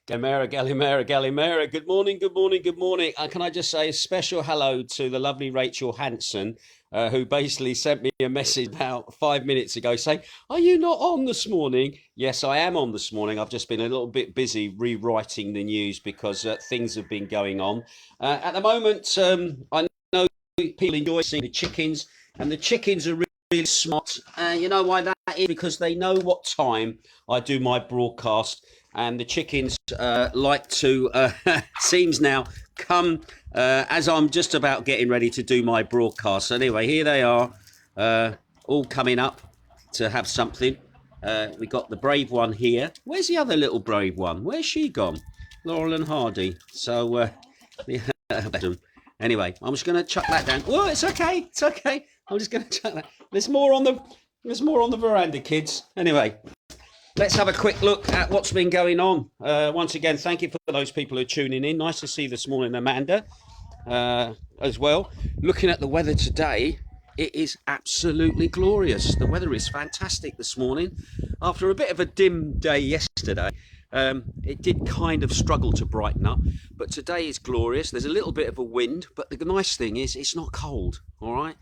Galimera, Galimera, Galimera. Good morning, good morning, good morning. Can I just say a special hello to the lovely Rachel Hanson, who basically sent me a message about 5 minutes ago saying, "Are you not on this morning?" Yes, I am on this morning. I've just been a little bit busy rewriting the news because things have been going on. At the moment, I know people enjoy seeing the chickens, and the chickens are really smart. You know why that is? Because they know what time I do my broadcast, and the chickens like to seems now come as I'm just about getting ready to do my broadcast. So anyway, here they are, all coming up to have something. We got the brave one here. Where's the other little brave one? Where's she gone? Laurel and Hardy. So anyway, I'm just going to chuck that down. Oh, it's okay. It's okay. I'm just going to chuck that. There's more on the veranda, kids. Anyway, let's have a quick look at what's been going on. Once again, thank you for those people who are tuning in. Nice to see you this morning, Amanda, as well. Looking at the weather today, it is absolutely glorious. The weather is fantastic this morning. After a bit of a dim day yesterday, it did kind of struggle to brighten up, but today is glorious. There's a little bit of a wind, but the nice thing is it's not cold, all right?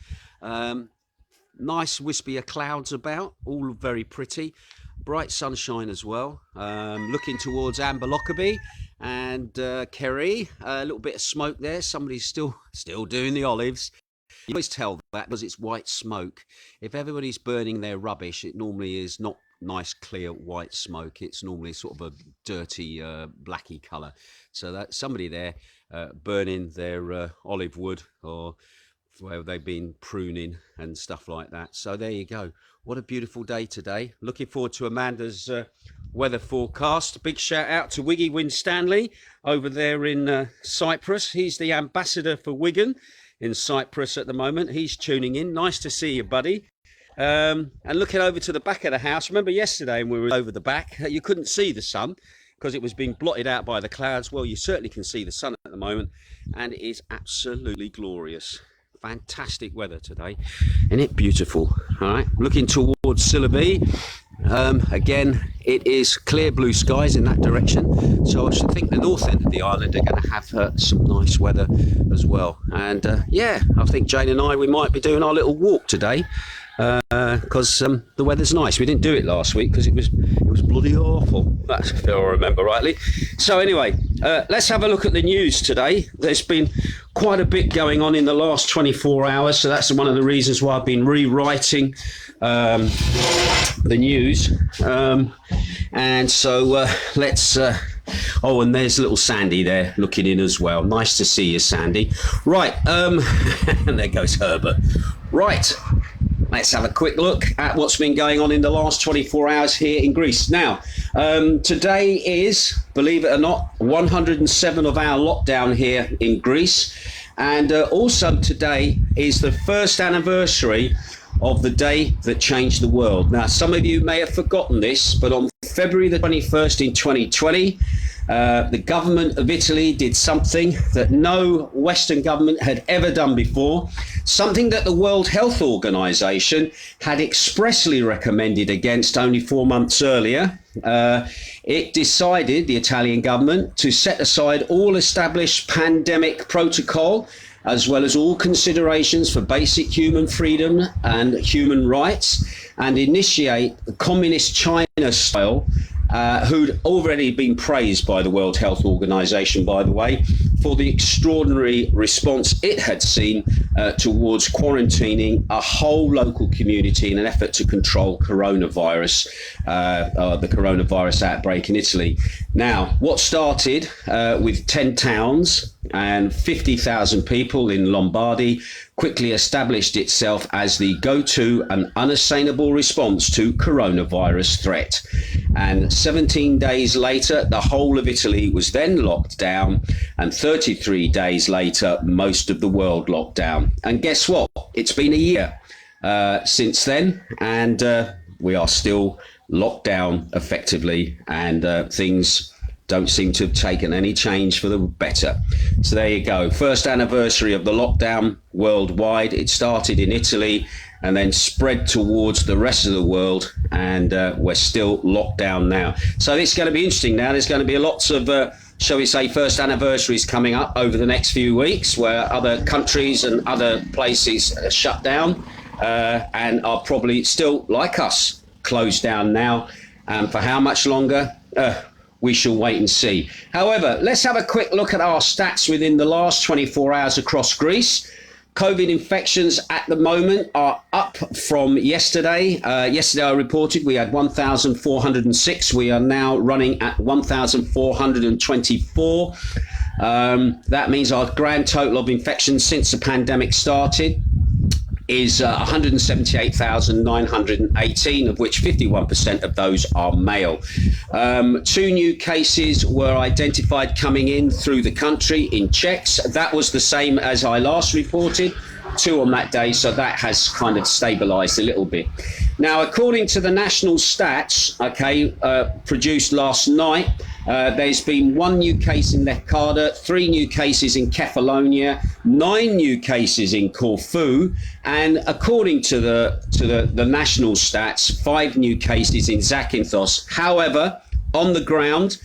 Nice wispier clouds about, all very pretty. Bright sunshine as well. Looking towards Amber Lockerbie and Kerry. A little bit of smoke there. Somebody's still doing the olives. You always tell that because it's white smoke. If everybody's burning their rubbish, it normally is not nice clear white smoke. It's normally sort of a dirty blacky colour. So that's somebody there burning their olive wood, or where they've been pruning and stuff like that. So there you go. What a beautiful day today. Looking forward to Amanda's weather forecast. Big shout out to Wiggy Winstanley over there in Cyprus. He's the ambassador for Wigan in Cyprus at the moment. He's tuning in. Nice to see you, buddy. And looking over to the back of the house. Remember yesterday when we were over the back, you couldn't see the sun because it was being blotted out by the clouds. Well, you certainly can see the sun at the moment, and it is absolutely glorious. Fantastic weather today, isn't it beautiful? All right, looking towards Sillaby. Again, it is clear blue skies in that direction, so I should think the north end of the island are going to have some nice weather as well. And yeah, I think Jane and we might be doing our little walk today because the weather's nice. We didn't do it last week because it was bloody awful. That's if I remember rightly. So anyway, let's have a look at the news today. There's been quite a bit going on in the last 24 hours, so that's one of the reasons why I've been rewriting the news. And so let's oh, and there's little Sandy there looking in as well. Nice to see you, Sandy. Right, and there goes Herbert. Right, let's have a quick look at what's been going on in the last 24 hours here in Greece. Now, today is, believe it or not, 107 of our lockdown here in Greece. And also today is the first anniversary of the day that changed the world. Now, some of you may have forgotten this, but on February the 21st in 2020, the government of Italy did something that no Western government had ever done before, something that the World Health Organization had expressly recommended against only 4 months earlier. It decided, the Italian government, to set aside all established pandemic protocol, as well as all considerations for basic human freedom and human rights, and initiate the communist China style, who'd already been praised by the World Health Organization, by the way, for the extraordinary response it had seen towards quarantining a whole local community in an effort to control coronavirus, the coronavirus outbreak in Italy. Now, what started with 10 towns and 50,000 people in Lombardy quickly established itself as the go-to and unassailable response to coronavirus threat. And 17 days later, the whole of Italy was then locked down, and 33 days later, most of the world locked down. And guess what? It's been a year since then, and we are still locked down effectively, and things don't seem to have taken any change for the better. So there you go. First anniversary of the lockdown worldwide. It started in Italy, and then spread towards the rest of the world, and we're still locked down now. So it's going to be interesting now. There's going to be lots of shall we say, first anniversaries coming up over the next few weeks, where other countries and other places shut down and are probably still, like us, closed down now. And for how much longer? We shall wait and see. However, let's have a quick look at our stats within the last 24 hours across Greece. COVID infections at the moment are up from yesterday. Yesterday I reported we had 1,406. We are now running at 1,424. That means our grand total of infections since the pandemic started is 178,918, of which 51% of those are male. 2 new cases were identified coming in through the country in Czechs. That was the same as I last reported, 2 on that day, so that has kind of stabilized a little bit. Now, according to the national stats, produced last night, there's been 1 new case in Macardo, 3 new cases in Kefalonia, 9 new cases in Corfu, and according to the national stats, 5 new cases in Zakynthos. However, on the ground,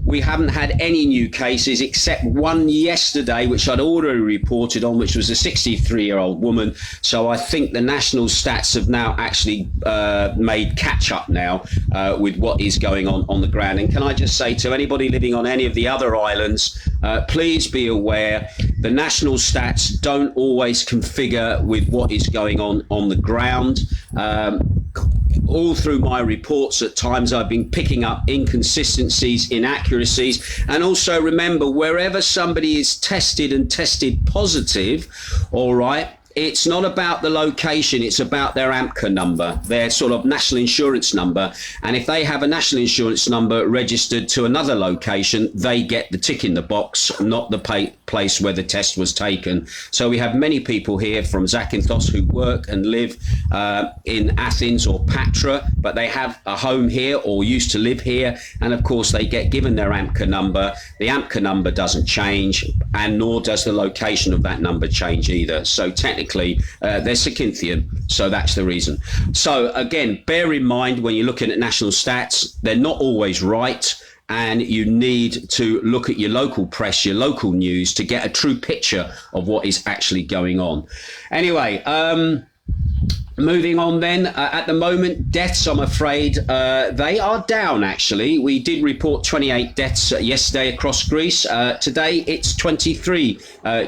we haven't had any new cases except 1 yesterday, which I'd already reported on, which was a 63-year-old woman. So I think the national stats have now actually made catch up now with what is going on the ground. And can I just say to anybody living on any of the other islands, please be aware the national stats don't always configure with what is going on the ground. All through my reports at times I've been picking up inconsistencies, inaccuracies, and also remember, wherever somebody is tested and tested positive, all right, it's not about the location, it's about their AMCA number, their sort of national insurance number. And if they have a national insurance number registered to another location, they get the tick in the box, not the place where the test was taken. So we have many people here from Zakynthos who work and live in Athens or Patra, but they have a home here or used to live here. And of course, they get given their AMCA number. The AMCA number doesn't change, and nor does the location of that number change either. So technically, they're Zakynthos, so that's the reason. So again, bear in mind when you're looking at national stats, they're not always right, and you need to look at your local press, your local news, to get a true picture of what is actually going on. Anyway, moving on then, at the moment, deaths, I'm afraid, they are down, actually. We did report 28 deaths yesterday across Greece. Today, it's 23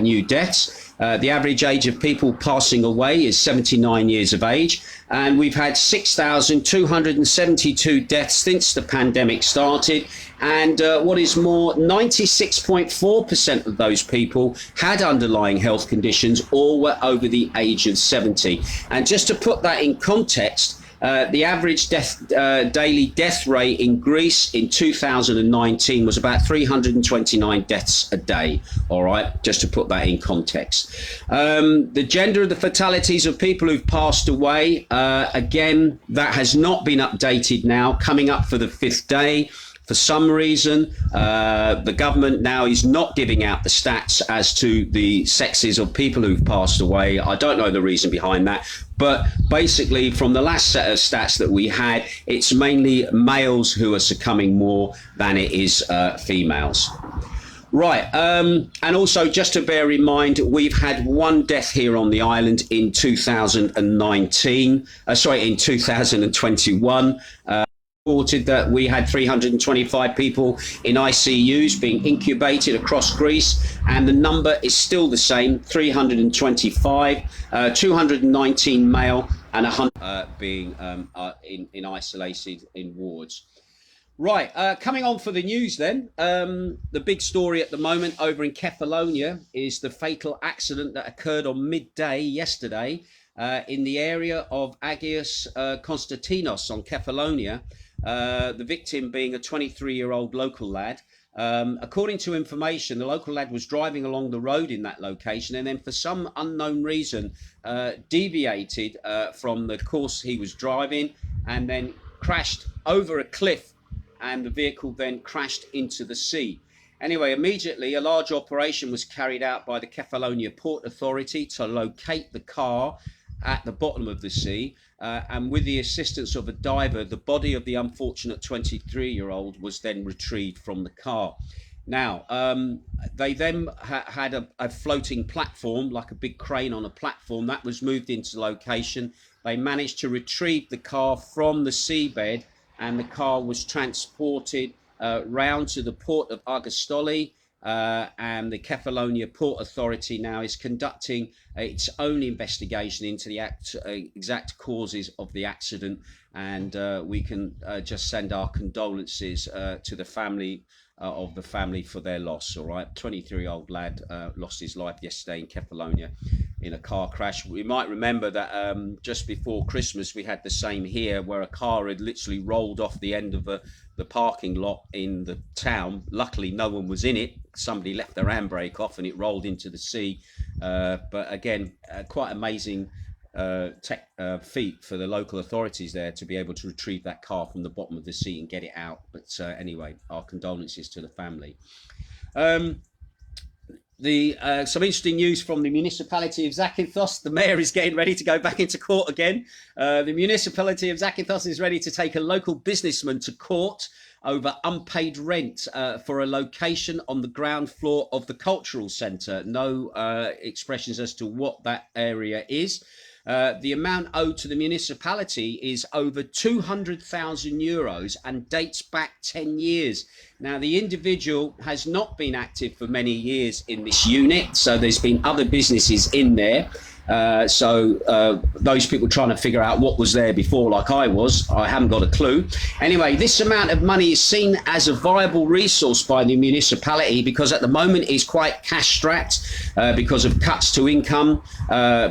new deaths. The average age of people passing away is 79 years of age, and we've had 6,272 deaths since the pandemic started. And what is more, 96.4% of those people had underlying health conditions or were over the age of 70. And just to put that in context, the average daily death rate in Greece in 2019 was about 329 deaths a day. All right, just to put that in context. The gender of the fatalities of people who've passed away, again, that has not been updated now, coming up for the 5th day. For some reason, the government now is not giving out the stats as to the sexes of people who've passed away. I don't know the reason behind that. But basically, from the last set of stats that we had, it's mainly males who are succumbing more than it is females. Right. And also, just to bear in mind, we've had 1 death here on the island in 2021. Reported that we had 325 people in ICUs being incubated across Greece, and the number is still the same, 325, 219 male and 100 being in isolated in wards. Right, coming on for the news then. The big story at the moment over in Kefalonia is the fatal accident that occurred on midday yesterday in the area of Agios Konstantinos on Kefalonia. The victim being a 23-year-old local lad. According to information, the local lad was driving along the road in that location and then for some unknown reason deviated from the course he was driving and then crashed over a cliff, and the vehicle then crashed into the sea. Anyway, immediately a large operation was carried out by the Kefalonia Port Authority to locate the car at the bottom of the sea, and with the assistance of a diver, the body of the unfortunate 23-year-old was then retrieved from the car. Now, they then had a floating platform, like a big crane on a platform, that was moved into location. They managed to retrieve the car from the seabed, and the car was transported round to the port of Agostoli, and the Kefalonia Port Authority now is conducting its own investigation into the exact causes of the accident, and we can just send our condolences to the family of the family for their loss. All right, 23-year-old lad lost his life yesterday in Kefalonia in a car crash. We might remember that just before Christmas we had the same here, where a car had literally rolled off the end of the parking lot in the town. Luckily no one was in it. Somebody left their handbrake off and it rolled into the sea, but again, quite amazing feat for the local authorities there to be able to retrieve that car from the bottom of the sea and get it out. But anyway, our condolences to the family. Some interesting news from the Municipality of Zakynthos. The mayor is getting ready to go back into court again. The Municipality of Zakynthos is ready to take a local businessman to court over unpaid rent for a location on the ground floor of the cultural centre. No expressions as to what that area is. The amount owed to the municipality is over €200,000 and dates back 10 years. Now, the individual has not been active for many years in this unit, so there's been other businesses in there. Those people trying to figure out what was there before, like I haven't got a clue. Anyway, this amount of money is seen as a viable resource by the municipality because at the moment it's quite cash strapped because of cuts to income,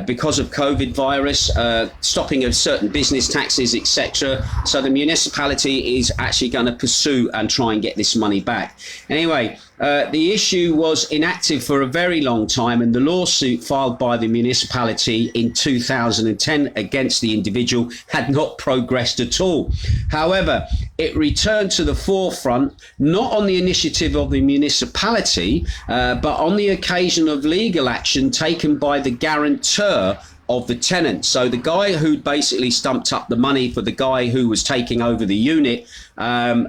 because of COVID virus, stopping of certain business taxes, etc. So the municipality is actually going to pursue and try and get this money back. Anyway, the issue was inactive for a very long time, and the lawsuit filed by the municipality in 2010 against the individual had not progressed at all. However, it returned to the forefront, not on the initiative of the municipality, but on the occasion of legal action taken by the guarantor of the tenant. So the guy who basically stumped up the money for the guy who was taking over the unit,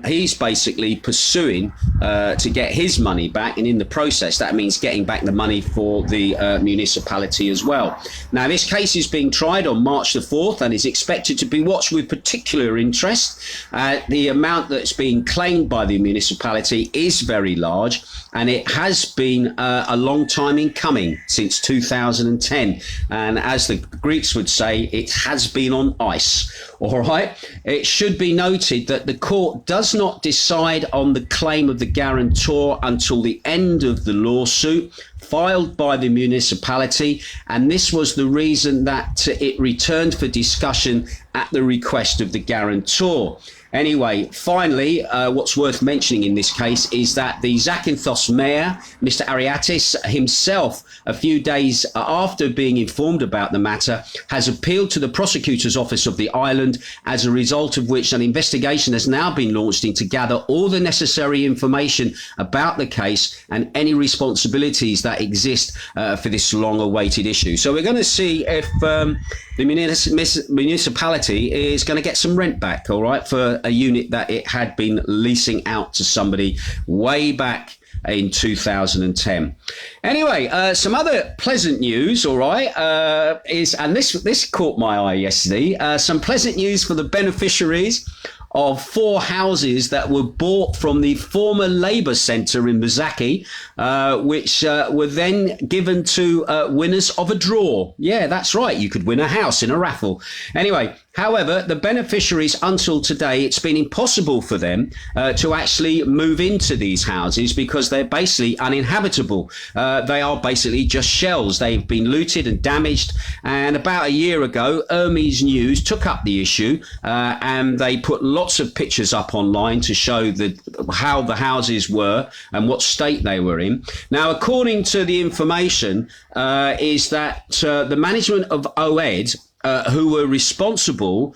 he's basically pursuing to get his money back, and in the process that means getting back the money for the municipality as well. Now, this case is being tried on March the 4th and is expected to be watched with particular interest. The amount that's being claimed by the municipality is very large, and it has been a long time in coming, since 2010, and as the Greeks would say, it has been on ice. All right, it should be noted that the court does not decide on the claim of the guarantor until the end of the lawsuit filed by the municipality, and this was the reason that it returned for discussion at the request of the guarantor. Anyway, finally, what's worth mentioning in this case is that the Zakynthos mayor, Mr. Ariatis himself, a few days after being informed about the matter, has appealed to the prosecutor's office of the island, as a result of which an investigation has now been launched to gather all the necessary information about the case and any responsibilities that exist for this long-awaited issue. So we're going to see if the municipality is going to get some rent back, all right, for a unit that it had been leasing out to somebody way back in 2010. Anyway, some other pleasant news, all right, and this caught my eye yesterday. Some pleasant news for the beneficiaries of 4 houses that were bought from the former Labour Centre in Mazaki, which were then given to winners of a draw. Yeah, that's right. You could win a house in a raffle. Anyway, however, the beneficiaries, until today, it's been impossible for them to actually move into these houses because they're basically uninhabitable. They are basically just shells. They've been looted and damaged. And about a year ago, Hermes News took up the issue and they put lots of pictures up online to show how the houses were and what state they were in. Now, according to the information, is that the management of OEAD who were responsible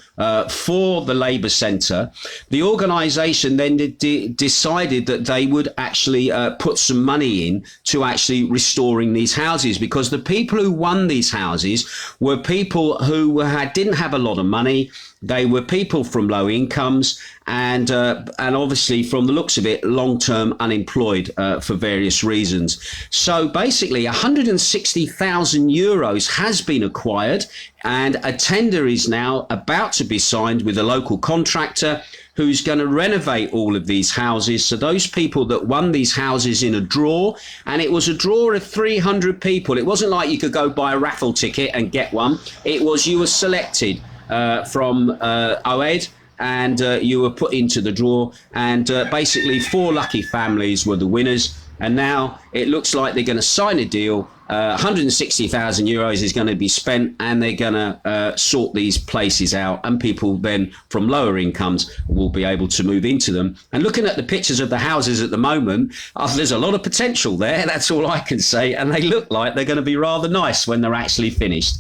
for the Labour Centre, the organisation then decided that they would actually put some money in to actually restoring these houses, because the people who won these houses were people who didn't have a lot of money. They were people from low incomes and obviously, from the looks of it, long-term unemployed for various reasons. So basically, 160,000 euros has been acquired, and a tender is now about to be signed with a local contractor who's going to renovate all of these houses. So those people that won these houses in a draw, and it was a draw of 300 people. It wasn't like you could go buy a raffle ticket and get one. It was you were selected from OEAD, and you were put into the draw, and basically 4 lucky families were the winners. And now it looks like they're going to sign a deal. 160,000 euros is going to be spent, and they're going to sort these places out, and people then from lower incomes will be able to move into them. And looking at the pictures of the houses at the moment, there's a lot of potential there. That's all I can say. And they look like they're going to be rather nice when they're actually finished.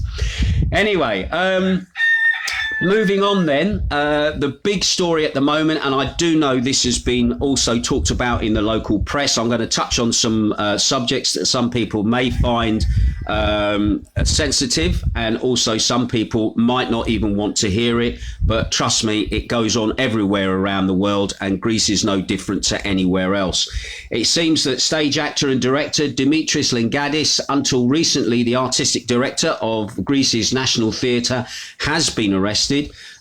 Anyway, moving on then, the big story at the moment, and I do know this has been also talked about in the local press. I'm going to touch on some subjects that some people may find sensitive, and also some people might not even want to hear it. But trust me, it goes on everywhere around the world, and Greece is no different to anywhere else. It seems that stage actor and director Dimitris Lingadis, until recently the artistic director of Greece's National Theatre, has been arrested.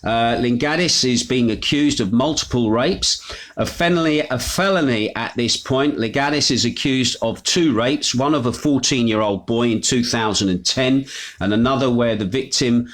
Lingadis is being accused of multiple rapes, a felony at this point. Lingadis is accused of 2 rapes, one of a 14-year-old boy in 2010, and another where the victim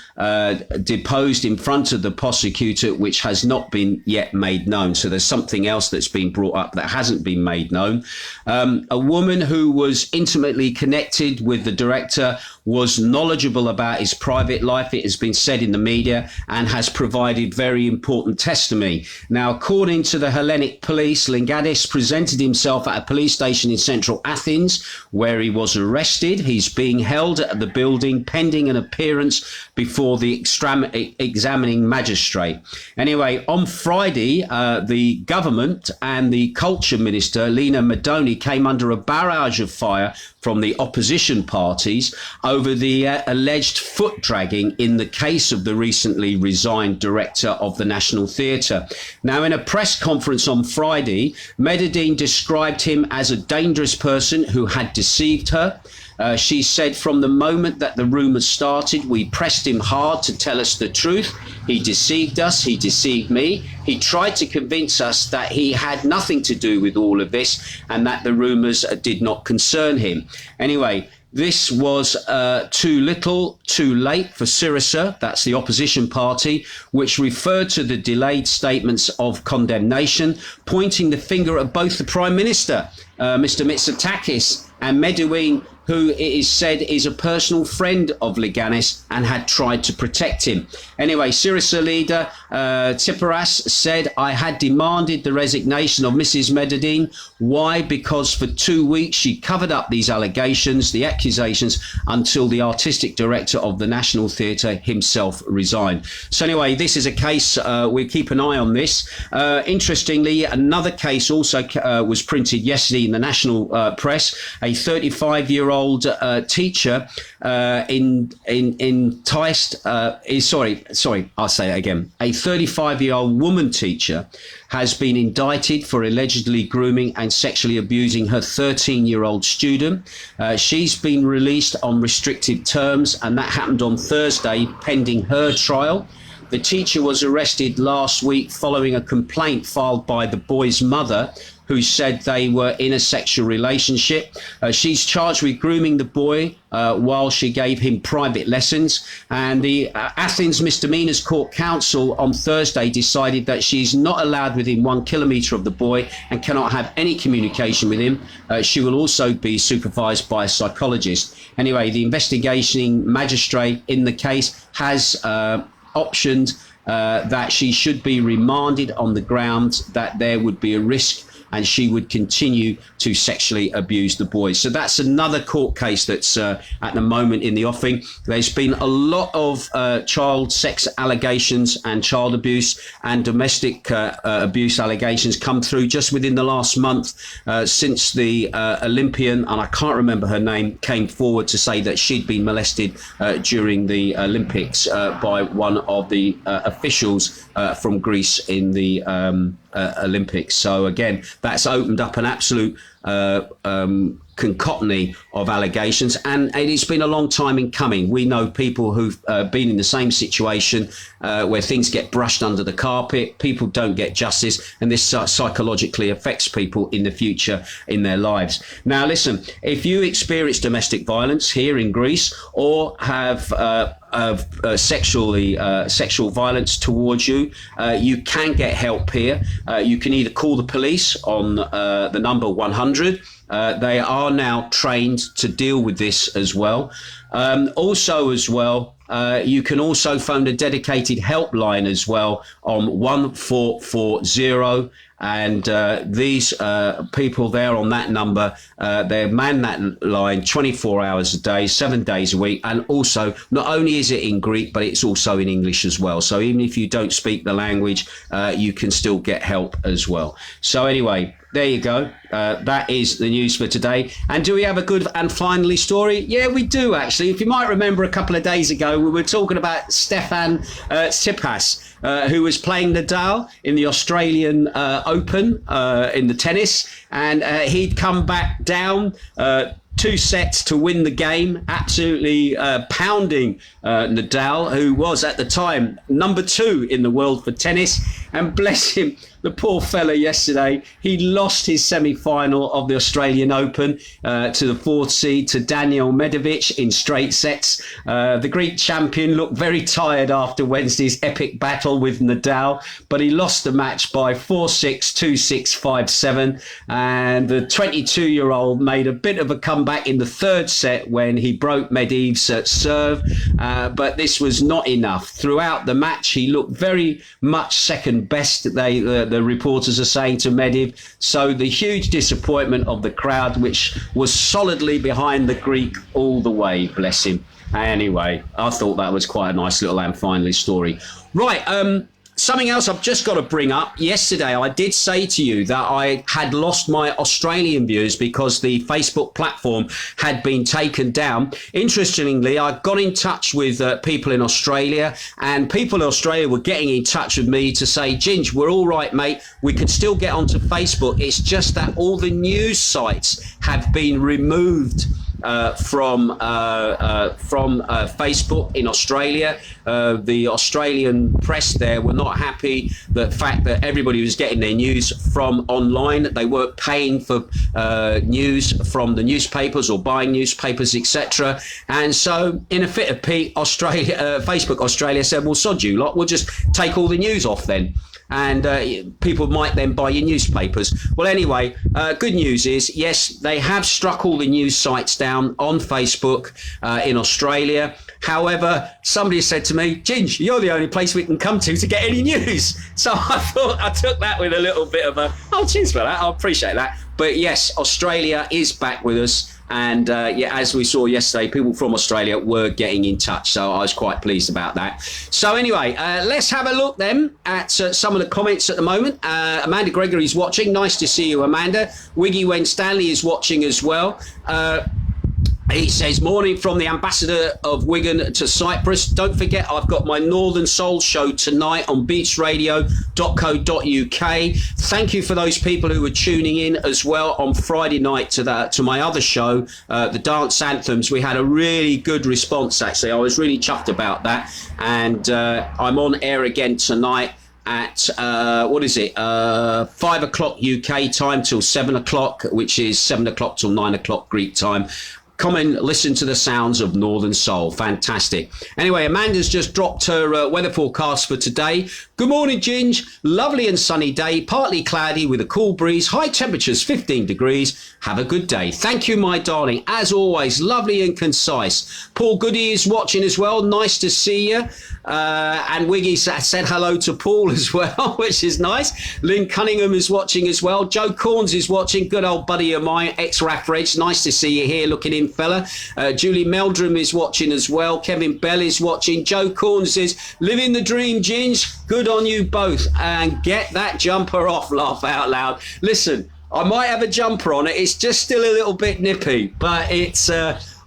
deposed in front of the prosecutor, which has not been yet made known. So there's something else that's been brought up that hasn't been made known. A woman who was intimately connected with the director was knowledgeable about his private life, it has been said in the media, and has provided very important testimony. Now, according to the Hellenic police, Lingadis presented himself at a police station in central Athens, where he was arrested. He's being held at the building pending an appearance before the examining magistrate. Anyway, on Friday, the government and the culture minister, Lina Medoni, came under a barrage of fire from the opposition parties over the alleged foot dragging in the case of the recently resigned director of the National Theatre. Now, in a press conference on Friday, Medoni described him as a dangerous person who had deceived her. She said, from the moment that the rumours started, we pressed him hard to tell us the truth. He deceived us. He deceived me. He tried to convince us that he had nothing to do with all of this and that the rumours did not concern him. Anyway, this was too little, too late for Syriza, that's the opposition party, which referred to the delayed statements of condemnation, pointing the finger at both the Prime Minister, Mr. Mitsotakis, and Medouin, who it is said is a personal friend of Lingadis and had tried to protect him. Anyway, Syriza leader Tsipras said, I had demanded the resignation of Mrs. Medouin. Why? Because for 2 weeks she covered up these allegations, the accusations, until the artistic director of the National Theatre himself resigned. So anyway, this is a case, we'll keep an eye on this. Interestingly, another case also was printed yesterday in the national press. A 35-year-old teacher I'll say that again. A 35-year-old woman teacher has been indicted for allegedly grooming and sexually abusing her 13-year-old student. She's been released on restricted terms, and that happened on Thursday, pending her trial. The teacher was arrested last week following a complaint filed by the boy's mother, who said they were in a sexual relationship. She's charged with grooming the boy while she gave him private lessons. And the Athens Misdemeanors Court Council on Thursday decided that she's not allowed within 1 kilometre of the boy and cannot have any communication with him. She will also be supervised by a psychologist. Anyway, the investigating magistrate in the case has optioned that she should be remanded on the grounds that there would be a risk and she would continue to sexually abuse the boys. So that's another court case that's at the moment in the offing. There's been a lot of child sex allegations and child abuse and domestic abuse allegations come through just within the last month since the Olympian, and I can't remember her name, came forward to say that she'd been molested during the Olympics by one of the officials from Greece in the Olympics. So again, that's opened up an absolute concatenate of allegations, and it's been a long time in coming. We know people who've been in the same situation where things get brushed under the carpet, people don't get justice, and this psychologically affects people in the future in their lives. Now listen, if you experience domestic violence here in Greece or have sexual violence towards you, you can get help here. You can either call the police on the number 100. They are now trained to deal with this as well. You can also phone a dedicated helpline as well on 1440. And these people there on that number, they man that line 24 hours a day, 7 days a week. And also, not only is it in Greek, but it's also in English as well. So even if you don't speak the language, you can still get help as well. So anyway, there you go. That is the news for today. And do we have a good and finally story? Yeah, we do, actually. If you might remember a couple of days ago, we were talking about Stefan Tsitsipas, who was playing Nadal in the Australian Open in the tennis. And he'd come back down 2 sets to win the game, absolutely pounding Nadal, who was at the time number 2 in the world for tennis. And bless him, the poor fella yesterday, he lost his semi-final of the Australian Open to the 4th seed, to Daniil Medvedev in straight sets. The Greek champion looked very tired after Wednesday's epic battle with Nadal, but he lost the match by 4-6, 2-6, 5-7. And the 22-year-old made a bit of a comeback in the 3rd set when he broke Medvedev's serve. But this was not enough. Throughout the match, he looked very much second best, the reporters are saying, to Medvedev. So the huge disappointment of the crowd, which was solidly behind the Greek all the way, bless him. Anyway, I thought that was quite a nice little and finally story. Right, something else I've just got to bring up. Yesterday, I did say to you that I had lost my Australian viewers because the Facebook platform had been taken down. Interestingly, I got in touch with people in Australia, and people in Australia were getting in touch with me to say, Ginge, we're all right, mate. We can still get onto Facebook. It's just that all the news sites have been removed from Facebook in Australia. The Australian press there were not happy the fact that everybody was getting their news from online. They weren't paying for news from the newspapers or buying newspapers, etc. And so in a fit of pique, Facebook Australia said, well, sod you lot, we'll just take all the news off then. And people might then buy your newspapers. Well, anyway, good news is, yes, they have struck all the news sites down on Facebook in Australia. However, somebody said to me, Ginge, you're the only place we can come to get any news. So I thought I took that with a little bit of cheers for that. I appreciate that. But yes, Australia is back with us. And as we saw yesterday, people from Australia were getting in touch. So I was quite pleased about that. So anyway, let's have a look then at some of the comments at the moment. Amanda Gregory's watching. Nice to see you, Amanda. Wiggy Winstanley is watching as well. He says, morning from the ambassador of Wigan to Cyprus. Don't forget, I've got my Northern Soul show tonight on beachradio.co.uk. Thank you for those people who were tuning in as well on Friday night to my other show, the Dance Anthems. We had a really good response, actually. I was really chuffed about that. And I'm on air again tonight at 5 o'clock UK time till 7 o'clock, which is 7 o'clock till 9 o'clock Greek time. come and listen to the sounds of Northern Soul. Fantastic. Anyway, Amanda's just dropped her weather forecast for today. Good morning, Ginge. Lovely and sunny day, partly cloudy with a cool breeze. High temperatures 15 degrees. Have a good day. Thank you, my darling. As always, lovely and concise. Paul Goody is watching as well. Nice to see you. And Wiggy said hello to Paul as well, which is nice. Lynn Cunningham is watching as well. Joe Corns is watching. Good old buddy of mine, ex-Raf Reg. Nice to see you here, looking in, fella. Julie Meldrum is watching as well. Kevin Bell is watching. Joe Corns says, living the dream, Ginge. Good on you both. And get that jumper off, laugh out loud. Listen, I might have a jumper on it. It's just still a little bit nippy, but it's...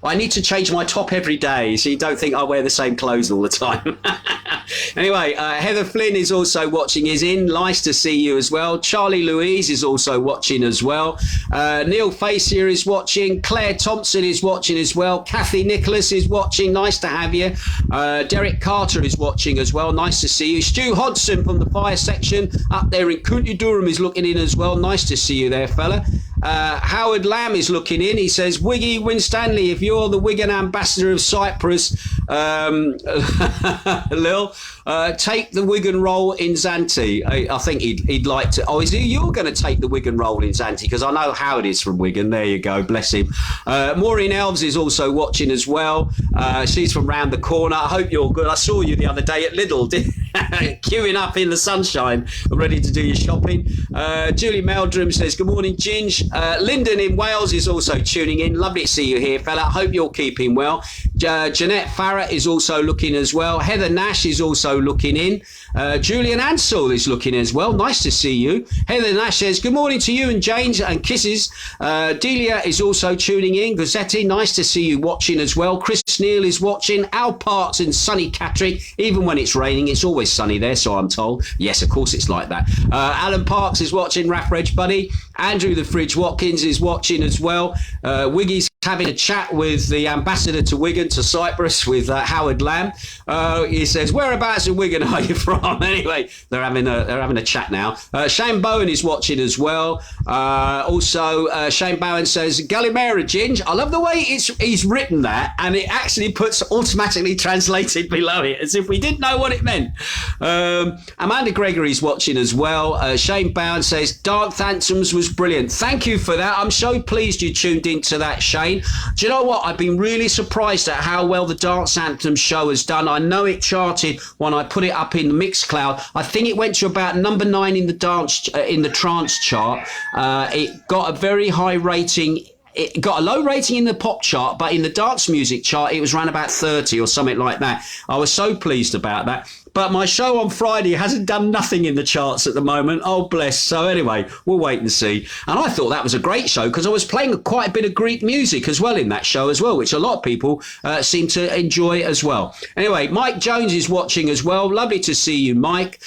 I need to change my top every day, so you don't think I wear the same clothes all the time. Anyway, Heather Flynn is also watching, is in. Nice to see you as well. Charlie Louise is also watching as well. Neil Facier is watching. Claire Thompson is watching as well. Kathy Nicholas is watching. Nice to have you. Derek Carter is watching as well. Nice to see you. Stu Hodgson from the fire section up there in County Durham is looking in as well. Nice to see you there, fella. Howard Lamb is looking in. He says, Wiggy Winstanley, if you're the Wigan ambassador of Cyprus, Lil, take the Wigan role in Zante. I think he'd like to. Oh, is it you're going to take the Wigan role in Zante? Because I know Howard is from Wigan. There you go. Bless him. Maureen Elves is also watching as well. She's from round the corner. I hope you're good. I saw you the other day at Lidl, queuing up in the sunshine, ready to do your shopping. Julie Meldrum says, good morning, Ginge. Lyndon in Wales is also tuning in. Lovely to see you here, fella. Hope you're keeping well. Jeanette Farrett is also looking as well. Heather Nash is also looking in. Julian Ansell is looking as well. Nice to see you. Heather Nash says, good morning to you and James and kisses. Delia is also tuning in. Gazzetti, nice to see you watching as well. Chris Neal is watching. Al Parks and sunny Catterick. Even when it's raining, it's always sunny there, so I'm told. Yes, of course it's like that. Alan Parks is watching. Raf Reg Buddy. Andrew the Fridge Watkins is watching as well. Wiggy's having a chat with the ambassador to Wigan, to Cyprus, with Howard Lamb. He says, whereabouts in Wigan are you from? Anyway, they're having a chat now. Shane Bowen is watching as well. Also, Shane Bowen says, Gallimera Ginge. I love the way he's written that, and it actually puts automatically translated below it, as if we didn't know what it meant. Amanda Gregory's watching as well. Shane Bowen says, Dark Phantoms was brilliant. Thank you for that. I'm so pleased you tuned into that, Shane. Do you know what? I've been really surprised at how well the Dance Anthem show has done. I know it charted when I put it up in the Mixcloud. I think it went to about number 9 in the trance chart. It got a very high rating. It got a low rating in the pop chart, but in the dance music chart, it was around about 30 or something like that. I was so pleased about that. But my show on Friday hasn't done nothing in the charts at the moment. Oh, bless. So anyway, we'll wait and see. And I thought that was a great show because I was playing quite a bit of Greek music as well in that show as well, which a lot of people seem to enjoy as well. Anyway, Mike Jones is watching as well. Lovely to see you, Mike.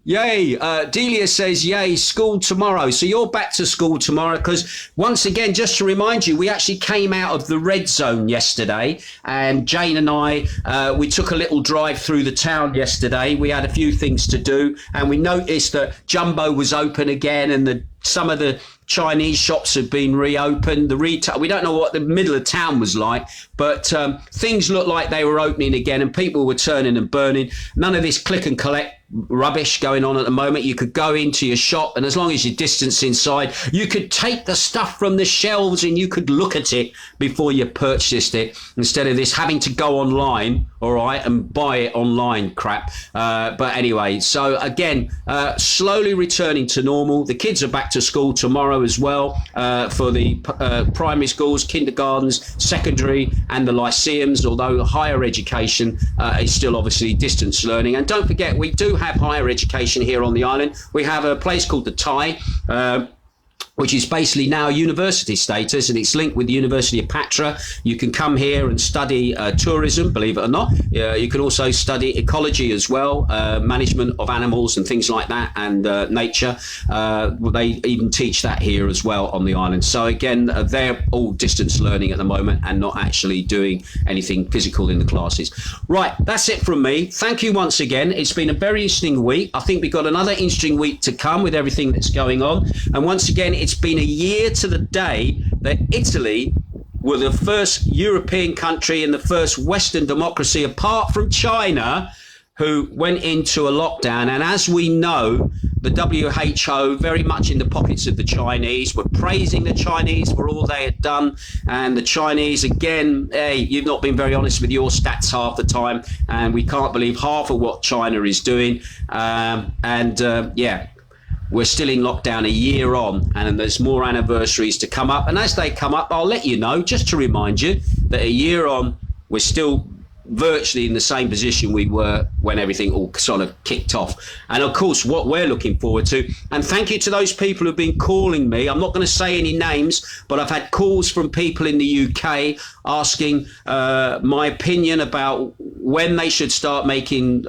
Yay. Delia says, yay, school tomorrow. So you're back to school tomorrow because, once again, just to remind you, we actually came out of the red zone yesterday, and Jane and I, we took a little drive through the town yesterday. We had a few things to do, and we noticed that Jumbo was open again, and some of the Chinese shops had been reopened. The retail, we don't know what the middle of town was like, but things looked like they were opening again, and people were turning and burning. None of this click and collect rubbish going on at the moment. You could go into your shop, and as long as you're distanced inside, you could take the stuff from the shelves and you could look at it before you purchased it, instead of this having to go online, all right, and buy it online crap. But anyway, so again, slowly returning to normal. The kids are back to school tomorrow as well, for the primary schools, kindergartens, secondary and the lyceums, although higher education is still obviously distance learning. And don't forget, we do have higher education here on the island. We have a place called the Thai, which is basically now university status, and it's linked with the University of Patra. You can come here and study tourism, believe it or not. You can also study ecology as well, management of animals and things like that, and nature. They even teach that here as well on the island. So again, they're all distance learning at the moment and not actually doing anything physical in the classes. Right, that's it from me. Thank you once again. It's been a very interesting week. I think we've got another interesting week to come with everything that's going on. And once again, it's been a year to the day that Italy were the first European country and the first Western democracy, apart from China, who went into a lockdown. And as we know, the WHO, very much in the pockets of the Chinese, were praising the Chinese for all they had done. And the Chinese, again, hey, you've not been very honest with your stats half the time. And we can't believe half of what China is doing. Yeah. We're still in lockdown a year on, and there's more anniversaries to come up. And as they come up, I'll let you know, just to remind you, that a year on, we're still virtually in the same position we were when everything all sort of kicked off. And of course, what we're looking forward to, and thank you to those people who've been calling me. I'm not going to say any names, but I've had calls from people in the UK asking my opinion about when they should start making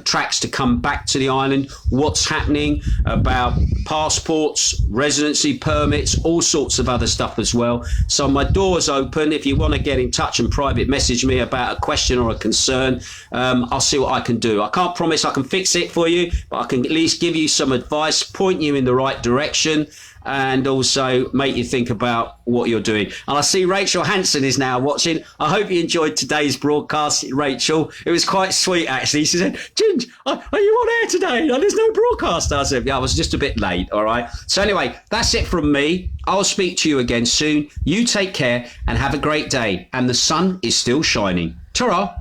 tracks to come back to the island, what's happening about passports, residency permits, all sorts of other stuff as well. So my door's open. If you want to get in touch and private message me about a question or a concern, I'll see what I can do. I can't promise I can fix it for you, but I can at least give you some advice, point you in the right direction, and also make you think about what you're doing. And I see Rachel Hanson is now watching. I hope you enjoyed today's broadcast, Rachel. It was quite sweet, actually. She said, Ginge, are you on air today? There's no broadcast. I said, yeah, I was just a bit late, all right? So anyway, that's it from me. I'll speak to you again soon. You take care and have a great day. And the sun is still shining. Ta-ra.